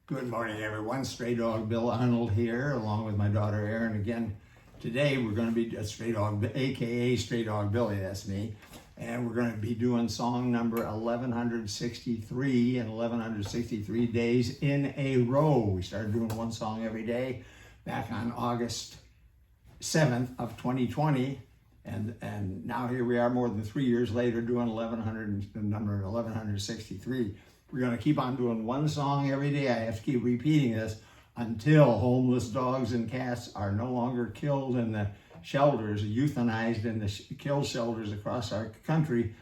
Good morning, everyone. Straydog Bill Arnold here, along with my daughter ERIN. Again, today we're going to be Straydog, aka Straydog Billy, that's me. And we're going to be doing song number 1163 and 1163 days in a row. We started doing one song every day back on August 7th of 2020. And now here we are more than 3 years later doing the number 1163. We're going to keep on doing one song every day. I have to keep repeating this until homeless dogs and cats are no longer killed in the shelters, euthanized in the kill shelters across our country,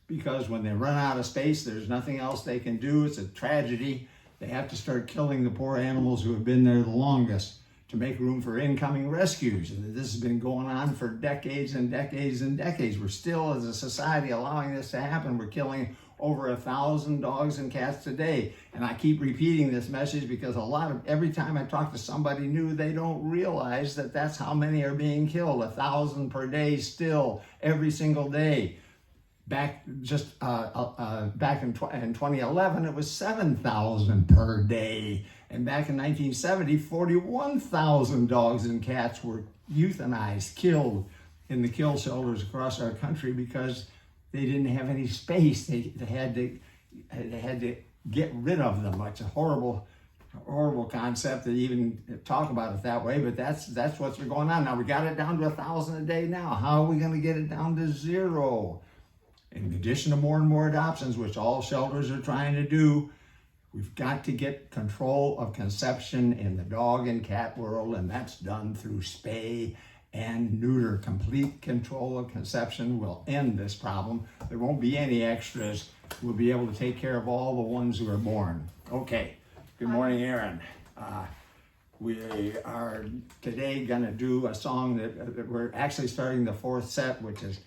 because when they run out of space, there's nothing else they can do. It's a tragedy. They have to start killing the poor animals who have been there the longest to make room for incoming rescues. And this has been going on for decades and decades and decades. We're still, as a society, allowing this to happen. We're killing over 1,000 dogs and cats a day. And I keep repeating this message because every time I talk to somebody new, they don't realize that that's how many are being killed. 1,000 per day still, every single day. Back in 2011, it was 7,000 per day. And back in 1970, 41,000 dogs and cats were euthanized, killed in the kill shelters across our country because they didn't have any space. They had to get rid of them. It's a horrible concept to even talk about it that way, but that's what's going on. Now we got it down to 1,000 a day now. How are we going to get it down to 0? In addition to more and more adoptions, which all shelters are trying to do, we've got to get control of conception in the dog and cat world, and that's done through spay and neuter. Complete control of conception will end this problem. There won't be any extras. We'll be able to take care of all the ones who are born. Okay, good morning, ERIN. We are today gonna do a song that we're actually starting the 4th set, which is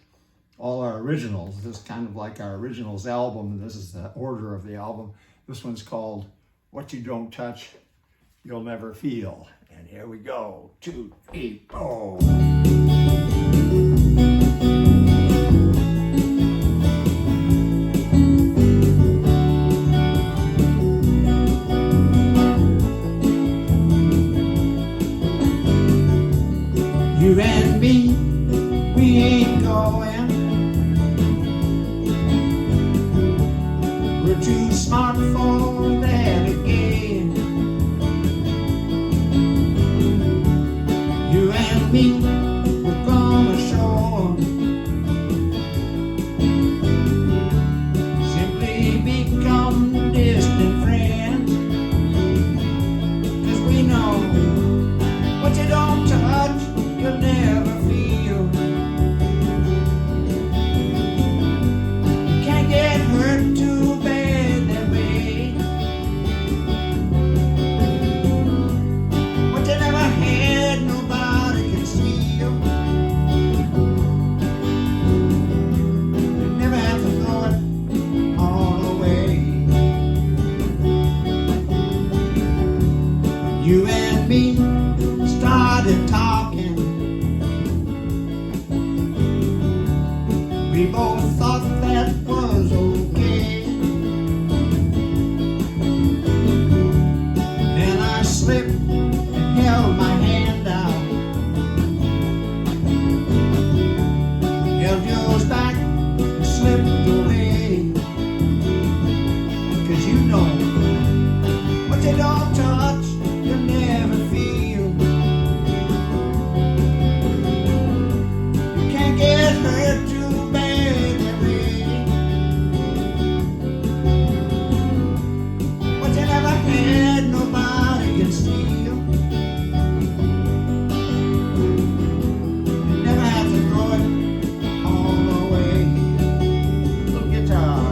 all our originals. This is kind of like our originals album. This is the order of the album. This one's called What You Don't Touch, You'll Never Feel. And here we go. 2, 3, 4. You and me, we ain't going. We're too smart for that again. You and me, we're gonna shore. Simply become distant friends. 'Cause we know what you don't touch, you'll never feel. You can't get hurt too bad that way. What you never had, nobody can steal. You never have to throw it all away. You and me started talking. We both thought that was okay. Then I slipped and held my hand out, held yours back and slipped away. 'Cause you know what you don't touch, you'll never feel. You can't get hurt too bad that way. What you never had, nobody can steal. You never have to throw it all away. Little guitar.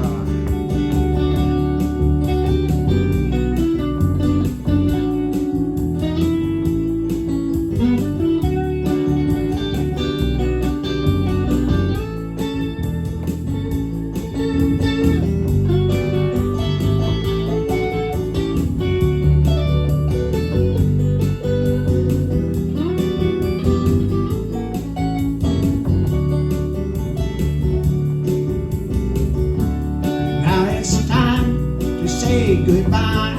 Now it's time to say goodbye.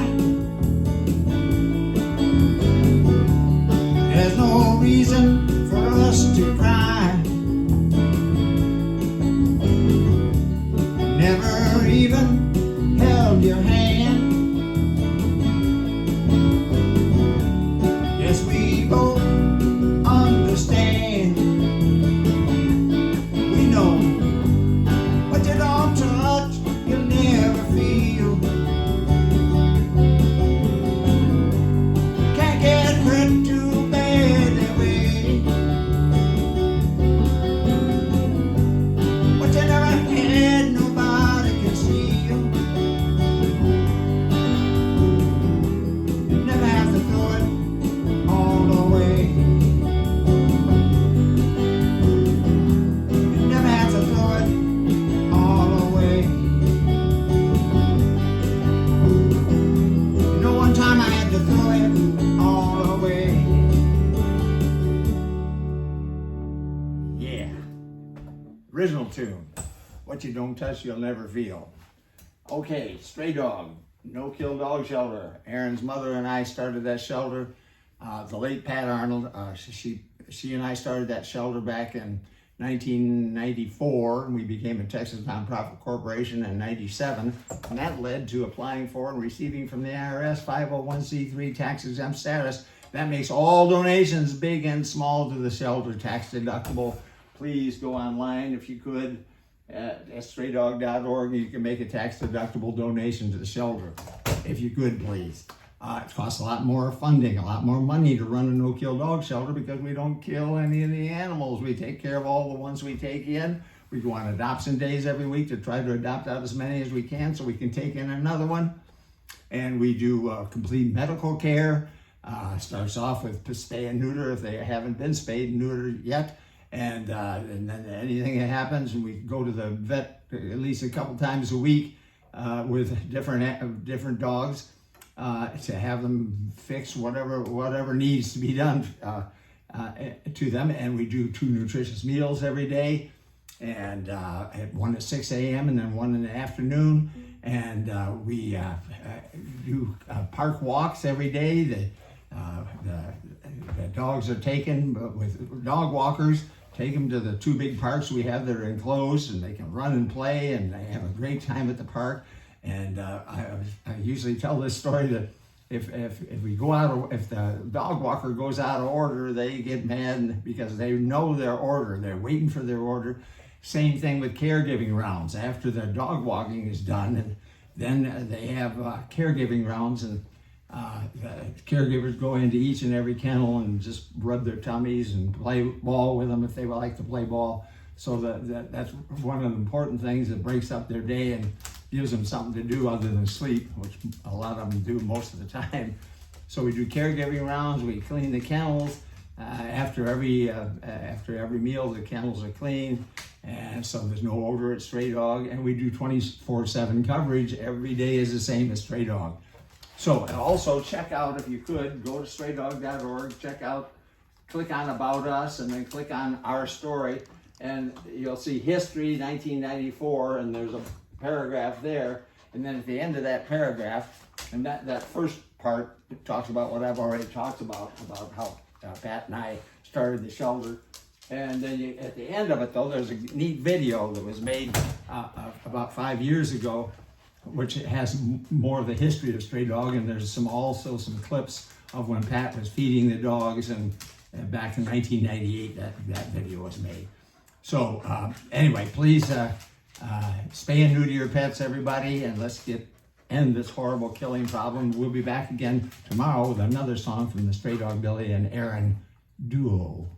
never even held your hand. Yes, we both understand. We know what you don't touch, you'll never feel. Can't get hurt too bad that way. What you never had, nobody can see you. You never have to throw it all the way. You never have to throw it all away. You know, one time I had to throw it all away. Yeah. Original tune. What you don't touch, you'll never feel. Okay, Stray Dog, no-kill dog shelter. Erin's mother and I started that shelter. The late Pat Arnold, she and I started that shelter back in 1994, and we became a Texas nonprofit corporation in 97, and that led to applying for and receiving from the IRS 501c3 tax-exempt status. That makes all donations, big and small, to the shelter tax deductible. Please go online if you could at straydog.org. You can make a tax-deductible donation to the shelter, if you could, please. It costs a lot more funding, a lot more money to run a no-kill dog shelter because we don't kill any of the animals. We take care of all the ones we take in. We go on adoption days every week to try to adopt out as many as we can so we can take in another one. And we do complete medical care. Starts off with spay and neuter if they haven't been spayed and neutered yet. And then anything that happens, and we go to the vet at least a couple times a week with different dogs to have them fix whatever needs to be done to them. And we do 2 nutritious meals every day, and one at 6 a.m. and then one in the afternoon. And we do park walks every day. The dogs are taken with dog walkers. Take them to the 2 big parks we have that are enclosed, and they can run and play, and they have a great time at the park. And I usually tell this story that if we go out, if the dog walker goes out of order, they get mad because they know their order. They're waiting for their order. Same thing with caregiving rounds. After the dog walking is done, and then they have caregiving rounds, and the caregivers go into each and every kennel and just rub their tummies and play ball with them if they would like to play ball. So that's one of the important things that breaks up their day and gives them something to do other than sleep, which a lot of them do most of the time. So we do caregiving rounds. We clean the kennels after every meal. The kennels are clean, and so there's no odor at Stray Dog. And we do 24/7 coverage. Every day is the same as Stray Dog. So also check out, if you could, go to straydog.org, click on About Us, and then click on Our Story, and you'll see History 1994, and there's a paragraph there. And then at the end of that paragraph, and that first part talks about what I've already talked about how Pat and I started the shelter. And then at the end of it, though, there's a neat video that was made about 5 years ago, which has more of the history of Stray Dog, and there's also some clips of when Pat was feeding the dogs, and back in 1998 that video was made. So anyway, please spay and neuter your pets, everybody, and let's end this horrible killing problem. We'll be back again tomorrow with another song from the Straydog Billy and ERIN duo.